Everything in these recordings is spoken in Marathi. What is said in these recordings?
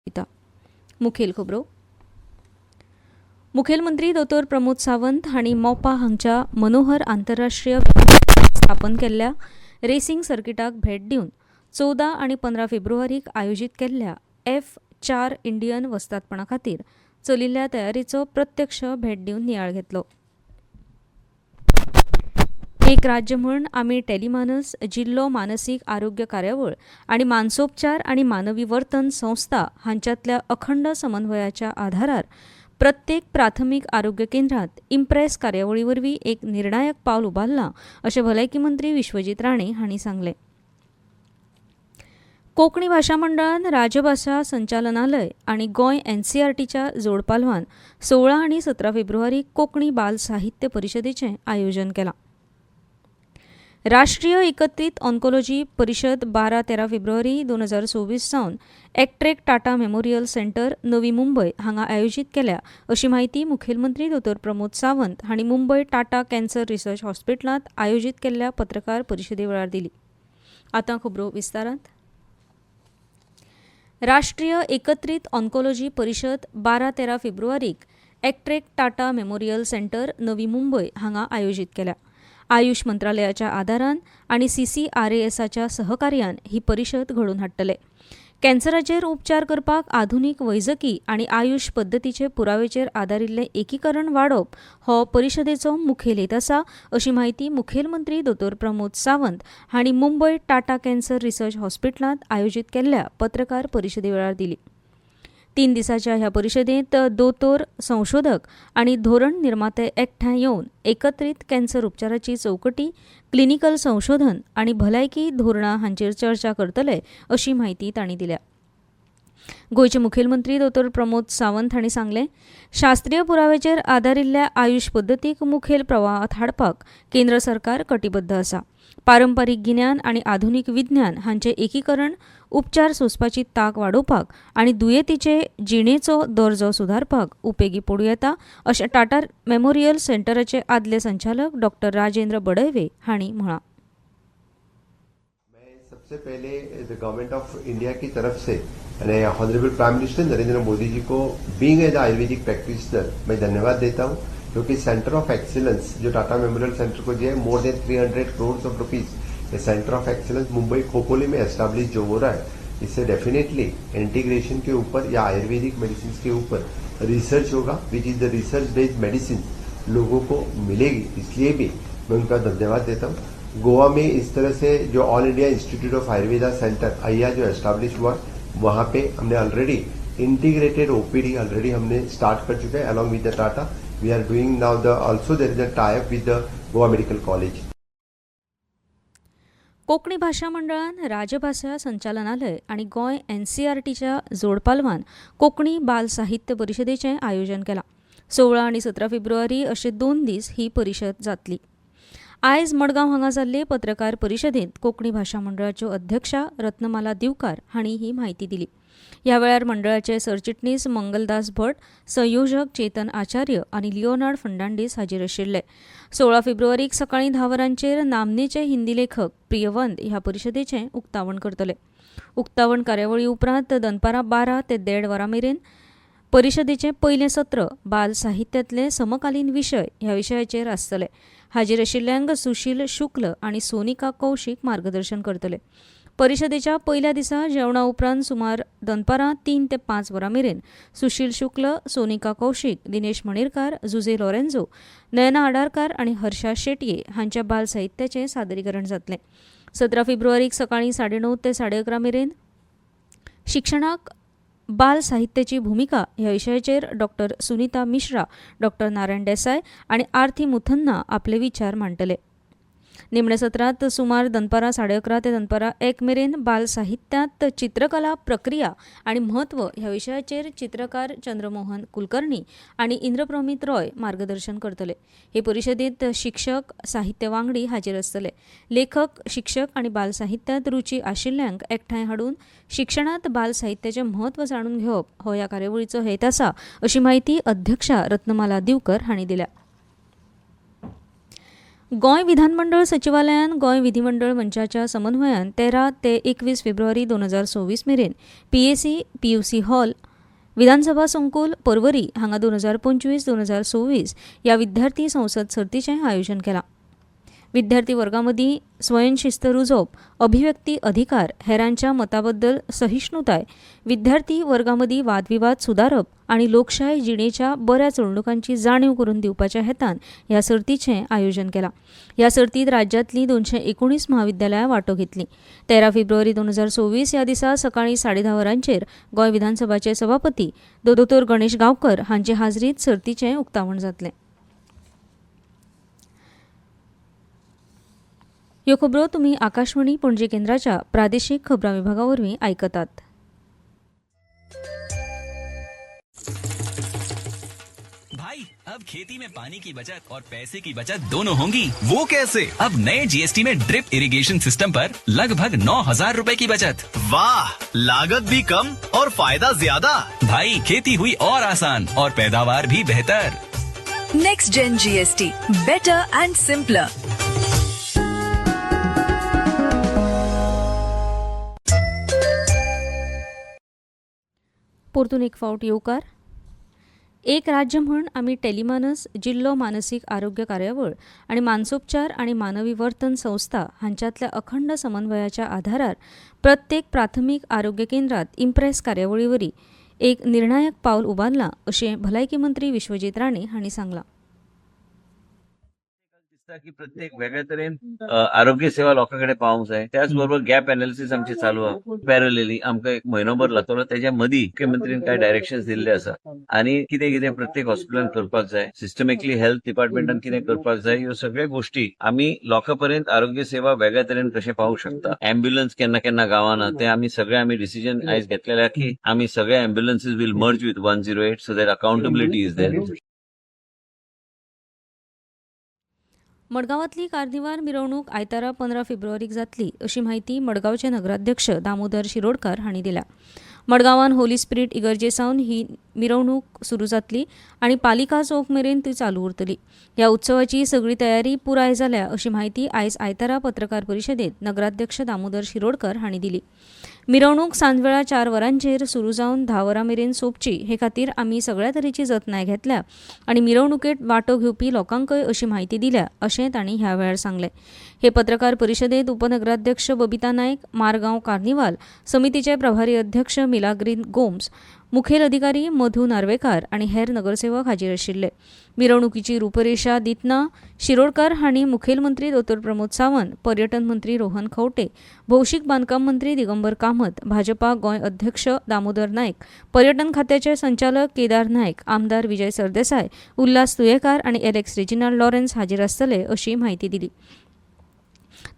मुखेल खबरो. मुखेलमंत्री दोतोर प्रमोद सावंत हांणी मोपा हांगच्या मनोहर आंतरराष्ट्रीय स्थापन केल्ल्या रेसिंग सर्किटाक भेट दिवन 14 आनी 15 फेब्रुवारीक आयोजीत केल्ल्या F4 इंडियन वस्तादपणा खातीर चलिल्ल्या तयारीचो प्रत्यक्ष भेट दिवन नियाळ घेतलो. एक राज्य म्हूण आमी टेलिमानस, जिल्लो मानसीक आरोग्य कार्यावळ आनी मानसोपचार आनी मानवी वर्तन संस्था हांच्यातल्या अखंड समन्वयाच्या आधारार प्रत्येक प्राथमीक आरोग्य केंद्रांत इम्प्रेस कार्यावळी वरवीं एक निर्णायक पावल उबारलां अशें भलायकी मंत्री विश्वजीत राणे हांणी सांगलें. कोंकणी भाशा मंडळान राजभाशा संचालनालय आनी गोंय NCERTच्या जोड पालवान 16 आनी 17 फेब्रुवारीक कोंकणी बाल साहित्य परिशदेचें आयोजन केलां. राष्ट्रीय एकत्रित ऑन्कोलॉजी परिशद 12-13 फेब्रुवारी 2024 सावन एक्ट्रेक टाटा मेमोरियल सेंटर नवी मुंबय हांगा आयोजीत केल्या अशी माहिती मुखेलमंत्री दोतोर प्रमोद सावंत हांणी मुंबय टाटा कॅन्सर रिसर्च हॉस्पिटलांत आयोजीत केल्ल्या पत्रकार परिशदे वेळार दिली. आतां खबरो विस्तारांत. राष्ट्रीय एकत्रित ऑन्कोलॉजी परिशद 12-13 फेब्रुवारीक एक्ट्रेक टाटा मेमोरियल सेंटर नवी मुंबय हांगा आयोजीत केल्या. आयुष मंत्रालयाच्या आदारान आनी CCRASच्या सहकार्यान ही परिशद घडोवन हाडटले. कॅन्सराचेर उपचार करपाक आधुनीक वैजकी आनी आयुष पद्दतीचे पुरावेचेर आदारिल्लें एकीकरण वाडोवप हो परिशदेचो मुखेल हेत आसा अशी माहिती मुखेलमंत्री दोतोर प्रमोद सावंत हांणी मुंबय टाटा कॅन्सर रिसर्च हॉस्पिटलांत आयोजीत केल्ल्या पत्रकार परिशदे वेळार दिली. 3 दिसांच्या ह्या परिशदेंत दोतोर, संशोधक आनी धोरण निर्माते एकठांय येवन एकत्रीत कॅन्सर उपचाराची चौकटी, क्लिनिकल संशोधन आनी भलायकी धोरणां हांचेर चर्चा करतले अशी माहिती तांणी दिल्या. गोंयचे मुखेलमंत्री दोतोर प्रमोद सावंत हांणी सांगलें, शास्त्रीय पुराव्याचेर आदारिल्ल्या आयुष पद्दतीक मुखेल प्रवाहांत हाडपाक केंद्र सरकार कटिबद्ध आसा. पारंपारीक गिन्यान आनी आधुनीक विज्ञान हांचें एकीकरण उपचार सोंसपाची तांक वाडोवपाक आनी दुयेंतीचे जिणेचो दर्जो सुदारपाक उपेगी पडूं येता अशें टाटा मेमोरियल सेंटराचे आदले संचालक डॉ. राजेंद्र बडैवे हांणी म्हळां. सबसे पहले गवर्नमेंट ऑफ इंडिया की तरफ से honourable prime minister Narendra Modi ji को बीइंग एज आयुर्वेदिक प्रैक्टिशनर मैं धन्यवाद देता हूं, क्योंकि सेंटर ऑफ एक्सीलेंस जो टाटा मेमोरियल सेंटर को जो है more than 300 crore of rupees ये centre of excellence Mumbai Khopoli में एस्टैब्लिश जो हो रहा है, इससे डेफिनेटली इंटीग्रेशन के ऊपर या आयुर्वेदिक मेडिसिन के ऊपर रिसर्च होगा, which is the research based medicine लोगों को मिलेगी. इसलिए भी मैं उनका धन्यवाद देता हूँ. गोवा में इस तरह से जो all India institute of Ayurveda centre आइया जो एस्टैब्लिश हुआ, वहां पे हमने ऑलरेडी इंटीग्रेटेड OPD ऑलरेडी हमने स्टार्ट कर चुके हैं along with the Tata. We are doing now the also there is a tie up with the Goa medical college. Konkani भाशा मंडळान राजभाशा संचालनालय आनी गोंय NCERTच्या जोड पालवान कोंकणी बाल साहित्य परिशदेचें आयोजन केलां. 16 आनी 17 फेब्रुवारी अशे 2 दीस ही परिशद जातली. आयज मडगांव हांगा जाल्ले पत्रकार परिशदेंत कोंकणी भाशा मंडळाच्यो अध्यक्षा रत्नमाला दिवकार हांणी ही माहिती दिली. ह्या वेळार मंडळाचे सरचिटणीस मंगलदास भट, संयोजक चेतन आचार्य आनी लिओनार्ड फर्नांडीस हाजीर आशिल्ले. 16 फेब्रुवारीक सकाळी 10 वरांचेर नामनेचे हिंदी लेखक प्रियवंत ह्या परिशदेचें उक्तावण करतले. उक्तावण कार्यावळी उपरांत दनपारां 12 ते 1.5 वरां मेरेन परिशदेचें पयलें सत्र बाल साहित्यांतले समकालीन विशय ह्या विशयाचेर आसतलें. हाजीर आशिल्ल्यांक सुशील शुक्ल आनी सोनिका कौशिक मार्गदर्शन करतले. परिशदेच्या पयल्या दिसा जेवणा उपरांत सुमार दनपारां 3 ते 5 वरां मेरेन सुशील शुक्ल, सोनिका कौशिक, दिनेश मणिरकार, जुजे लॉरेन्झो, नयना आडारकार आनी हर्षा शेटये हांच्या बाल साहित्याचें सादरीकरण जातलें. 17 फेब्रुवारीक सकाळीं 9:30 ते 11:30 मेरेन शिक्षणाक बाल साहित्याची भूमिका ह्या विशयाचेर डॉ. सुनीता मिश्रा, डॉ. नारायण देसाय आनी आरती मुथन्ना आपले विचार मांडटले. निमणे सत्रांत सुमार दनपारां 11:30 ते दनपारां 1 मेरेन बाल साहित्यांत चित्रकला प्रक्रिया आनी म्हत्व ह्या विशयाचेर चित्रकार चंद्रमोहन कुलकर्णी आनी इंद्रप्रमित रॉय मार्गदर्शन करतले. हे परिशदेंत शिक्षक, साहित्य वांगडी हाजीर आसतले. लेखक, शिक्षक आनी बाल साहित्यांत रुची आशिल्ल्यांक एकठांय हाडून शिक्षणांत बाल साहित्याचें म्हत्व जाणून घेवप हो ह्या कार्यावळीचो हेत आसा अशी माहिती अध्यक्षा रत्नमाला दिवकर हांणी दिल्या. गोंय विधानमंडळ सचिवालयान गोंय विधिमंडळ मंचाच्या समन्वयान 13 ते 21 फेब्रुवारी 2024 मेरेन PAC PUC हॉल विधानसभा संकुल पर्वरी हांगा 2025-2026 ह्या विद्यार्थी संसद सर्तीचें आयोजन केलां. विद्यार्थी वर्गामदीं स्वयंशिस्त रुजोवप, अभिव्यक्ती अधिकार, हेरांच्या मताबद्दल सहिष्णुताय, विद्यार्थी वर्गामदीं वादविवाद सुदारप आनी लोकशाय जिणेच्या बऱ्या चलणुकांची जाणीव करून दिवपाच्या हेतान ह्या सर्तीचें आयोजन केलां. ह्या सर्तींत राज्यांतलीं 219 महाविद्यालयां वांटो घेतलीं. 13 फेब्रुवारी 2024 ह्या दिसा सकाळीं 10:30 वरांचेर गोंय विधानसभाचे सभापती दोतोर गणेश गांवकर हांचे हाजरींत सर्तीचें उक्तावण जातलें. ह्यो खबरो तुमी आकाशवाणी पणजी केंद्राच्या प्रादेशीक खबरां विभागा वरवीं आयकतात. भाई अब खेती में पानी की बचत और पैसे की बचत दोनों होंगी. वो कैसे? अब नए GST में ड्रिप इरिगेशन सिस्टम पर लगभग 9,000 रुपए की बचत. वाह, लागत भी कम और फायदा ज्यादा. भाई खेती हुई और आसान और पैदावार भी बेहतर. Next gen GST, better and simpler. परतून एक फावट येवकार. एक राज्य म्हूण आमी टेलिमानस जिल्लो मानसीक आरोग्य कार्यावळ आनी मानसोपचार आनी मानवी वर्तन संस्था हांच्यातल्या अखंड समन्वयाच्या आधारार प्रत्येक प्राथमीक आरोग्य केंद्रात इम्प्रेस कार्यावळी वरवीं एक निर्णायक पावल उबारलां अशें भलायकी मंत्री विश्वजीत राणे हांणी सांगलां. की प्रत्येक वेगळ्या तरेन आरोग्य सेवा लोकांकडे पावंक जाय. त्याच बरोबर गॅप एनालिसीस आमची चालू आहा. पॅरलली आमकां एक म्हयनोभर लागतलो. त्याच्या मदीं मुख्यमंत्रीन कांय डायरेक्शन्स दिल्ले आसा आनी कितें कितें प्रत्येक हॉस्पिटलान करपाक जाय, सिस्टमॅटिकली हेल्थ डिपार्टमेंटान कितें करपाक जाय, ह्यो सगळ्यो गोष्टी आमी लोकां पर्यंत आरोग्य सेवा वेगळ्या तरेन कशें पावूंक शकता. अँब्युलन्स केन्ना केन्ना गावाना ते आमी सगळे डिसिजन आयज घेतलेले की आमी सगळे ambulances will merge with 108 so that accountability is there. मडगांवांतली कार्निवाल मिरवणूक आयतारा 15 फेब्रुवारीक जातली अशी माहिती मडगांवचे नगराध्यक्ष दामोदर शिरोडकार हांणी दिल्या. मडगांवान होली स्पिरीट इगर्जेसावन ही मिरवणूक सुरू जातली आनी पालिका चौक मेरेन ती चालू उरतली. ह्या उत्सवाची सगळी तयारी पुराय जाल्या अशी माहिती आयज आयतारा पत्रकार परिशदेंत नगराध्यक्ष दामोदर शिरोडकार हांणी दिली. मिरवणूक सांजवेळा 4 वरांचेर सुरू जावन 10 वरां मेरेन सोंपची हे खातीर आमी सगळ्या तरेची जतनाय घेतल्या आनी मिरवणुकेंत वांटो घेवपी लोकांकय अशी माहिती दिल्या अशें तांणी ह्या वेळार सांगलें. हे पत्रकार परिशदेंत उपनगराध्यक्ष बबिता नायक, मारगांव कार्निवाल समितीचे प्रभारी अध्यक्ष मिलाग्रीन गोम्स, मुखेल अधिकारी मधू नार्वेकार आनी हेर नगरसेवक हाजीर आशिल्ले. मिरवणुकीची रुपरेषा दितना शिरोडकार हांणी मुखेलमंत्री दोतोर प्रमोद सावंत, पर्यटन मंत्री रोहन खंवटे, भौशीक बांदकाम मंत्री दिगंबर कामत, भाजपा गोंय अध्यक्ष दामोदर नायक, पर्यटन खात्याचे संचालक केदार नायक, आमदार विजय सरदेसाय, उल्हास तुयेकार आनी एलेक्स रेजिनाल्ड लॉरेन्स हाजीर आसतले अशी माहिती दिली.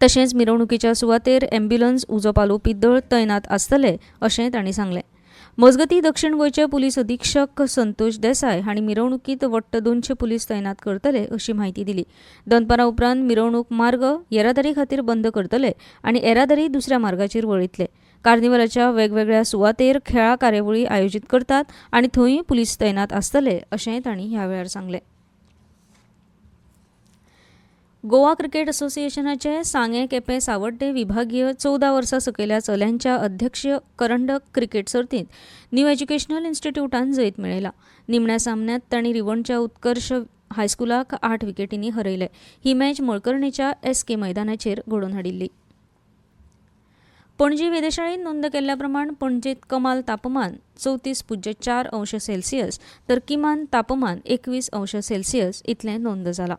तशेंच मिरवणुकीच्या सुवातेर अँब्युलन्स, उजो पालोवपी दळ तैनात आसतले अशें तांणी सांगलें. मजगतीं दक्षिण गोंयचे पुलीस अधीक्षक संतोष देसाय हांणी मिरवणुकीत वट्ट 200 पुलीस तैनात करतले अशी माहिती दिली. दनपारा उपरांत मिरवणूक मार्ग येरादारी खातीर बंद करतले आनी येरादारी दुसऱ्या मार्गाचेर वळयतले. कार्निवलाच्या वेगवेगळ्या सुवातेर खेळा कार्यावळी आयोजीत करतात आनी थंयूय पुलीस तैनात आसतले अशें तांणी ह्या वेळार सांगलें. गोवा क्रिकेट असोसिएशनाचे सांगे केपें सावड्डे विभागीय 14 वर्सां सकयल्या चल्यांच्या अध्यक्षीय करंडक क्रिकेट सर्तींत न्यू एज्युकेशनल इन्स्टिट्यूटान जैत मेळयला. निमण्या सामन्यांत तांणी रिवणच्या उत्कर्ष हायस्कुलाक 8 विकेटींनी हरयले. ही मॅच मळकर्णेच्या SK मैदानाचेर घडोवन हाडिल्ली. पणजी वेधशाळेन नोंद केल्ल्या प्रमाण पणजेंत कमाल तापमान 34.4 अंश सेल्सियस तर किमान तापमान 21 अंश सेल्सियस इतलें नोंद जालां.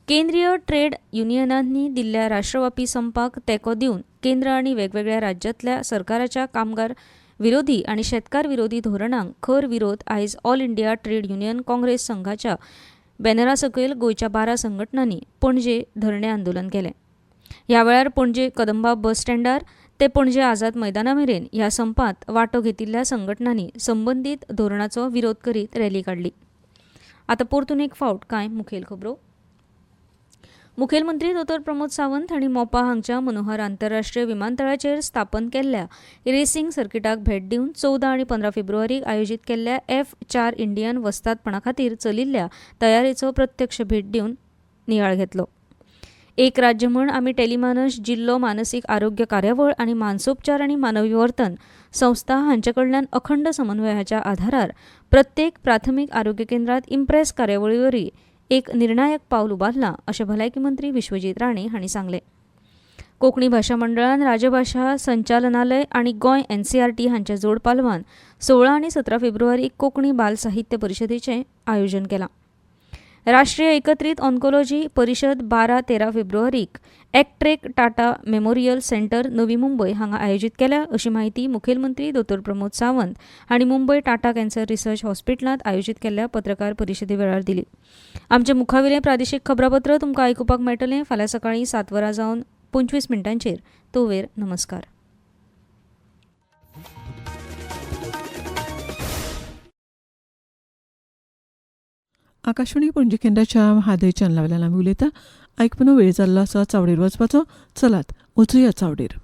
केंद्रीय ट्रेड युनियनांनी दिल्ल्या राष्ट्रव्यापी संपाक तेंको दिवन केंद्र आनी वेगवेगळ्या राज्यांतल्या सरकाराच्या कामगार विरोधी आनी शेतकार विरोधी धोरणांक खर विरोध आयज all India trade union Congress संघाच्या बॅनरा सकयल गोंयच्या 12 संघटनांनी पणजे धरणे आंदोलन केलें. ह्या वेळार पणजे कदंबा बस स्टँडार ते पणजे आझाद मैदाना मेरेन ह्या संपात वांटो घेतिल्ल्या संघटनांनी संबंदीत धोरणाचो विरोध करीत रॅली काडली. आतां परतून एक फावट कांय मुखेल खबरो. मुखेलमंत्री दोतोर प्रमोद सावंत हांणी मोपा हांगच्या मनोहर आंतरराष्ट्रीय विमानतळाचेर स्थापन केल्ल्या रेसींग सर्किटाक भेट दिवन 14 आनी 15 फेब्रुवारीक आयोजीत केल्ल्या F4 इंडियन वस्तादपणा खातीर चलिल्ल्या तयारेचो प्रत्यक्ष भेट दिवन नियाळ घेतलो. एक राज्य म्हण आमी टेलिमानस जिल्लो मानसीक आरोग्य कार्यावळ आनी मानसोपचार आनी मानवी वर्तन संस्था हांचे कडल्यान अखंड समन्वयाच्या आधारार प्रत्येक प्राथमीक आरोग्य केंद्रात इम्प्रेस कार्यावळी वरवीं एक निर्णायक पावल उबारलां अशें भलायकी मंत्री विश्वजीत राणे हांणी सांगलें. कोंकणी भाशा मंडळान राजभाशा संचालनालय आनी गोंय NCERT हांच्या जोड पालवान 16 आनी 17 फेब्रुवारीक कोंकणी बाल साहित्य परिशदेचें आयोजन केलां. राष्ट्रीय एकत्रीत ऑन्कोलॉजी परिशद 12-13 फेब्रुवारीक एक्ट्रेक टाटा मेमोरियल सेंटर नवी मुंबय हांगा आयोजीत केल्या अशी माहिती मुखेलमंत्री दोतोर प्रमोद सावंत हांणी मुंबय टाटा कॅन्सर रिसर्च हॉस्पिटलांत आयोजीत केल्ल्या पत्रकार परिशदे वेळार दिली. आमचे मुखावेलें प्रादेशीक खबरापत्र तुमकां आयकुपाक मेळटलें फाल्यां सकाळीं 7:25 तोवेर नमस्कार. आकाशवाणी पणजी केंद्राच्या हादय चॅनला वेल्यान आमी उलयता. आयकपनो वेळ जाल्लो आसा चावडेर वचपाचो. चलात वचुया चावडेर.